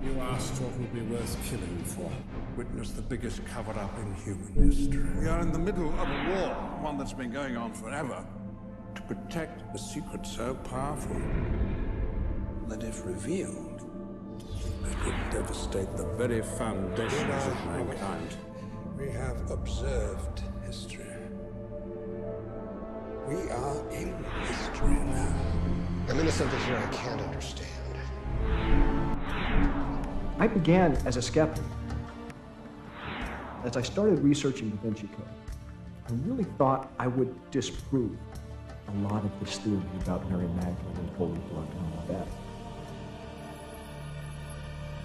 You asked what would be worth killing for. Witness the biggest cover-up in human history. We are in the middle of a war, one that's been going on forever. To protect a secret so powerful that if revealed, it could devastate the very foundations of mankind. We have observed history. We are in history now. I'm into something here I can't understand. I began as a skeptic. As I started researching the Vinci Code, I really thought I would disprove a lot of this theory about Mary Magdalene and Holy Blood and all that.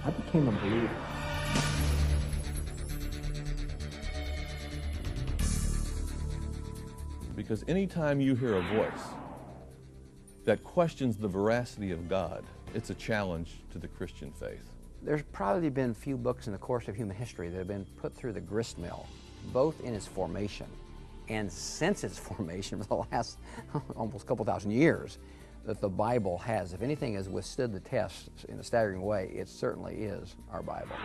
I became a believer. Because anytime you hear a voice that questions the veracity of God, it's a challenge to the Christian faith. There's probably been few books in the course of human history that have been put through the grist mill, both in its formation and since its formation for the last almost couple thousand years, that the Bible has. If anything has withstood the test in a staggering way, it certainly is our Bible.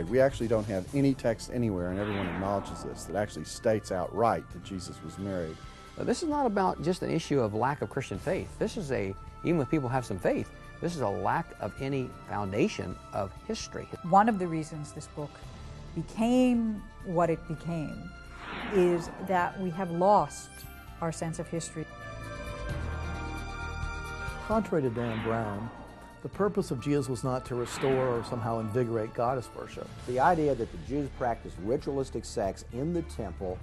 We actually don't have any text anywhere, and everyone acknowledges this, that actually states outright that Jesus was married. This is not about just an issue of lack of Christian faith. This is even if people have some faith, this is a lack of any foundation of history. One of the reasons this book became what it became is that we have lost our sense of history. Contrary to Dan Brown, the purpose of Jesus was not to restore or somehow invigorate goddess worship. The idea that the Jews practiced ritualistic sex in the temple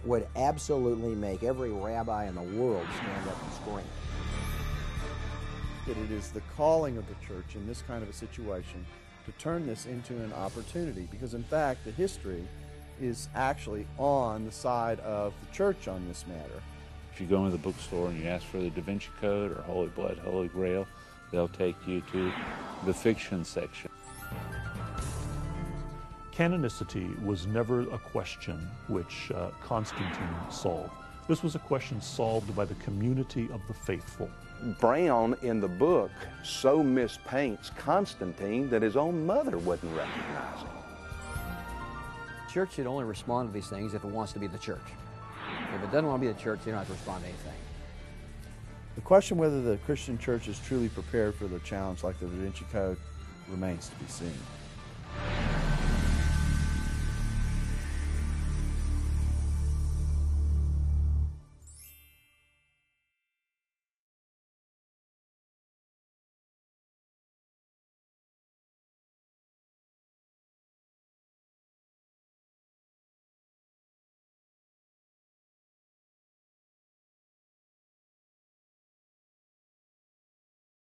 would absolutely make every rabbi in the world stand up and scream. That it is the calling of the church in this kind of a situation to turn this into an opportunity, because in fact the history is actually on the side of the church on this matter. If you go into the bookstore and you ask for the Da Vinci Code or Holy Blood, Holy Grail, they'll take you to the fiction section. Canonicity was never a question which Constantine solved. This was a question solved by the community of the faithful. Brown in the book so mispaints Constantine that his own mother wouldn't recognize him. The church should only respond to these things if it wants to be the church. If it doesn't want to be the church, they don't have to respond to anything. The question whether the Christian church is truly prepared for the challenge like the Da Vinci Code remains to be seen.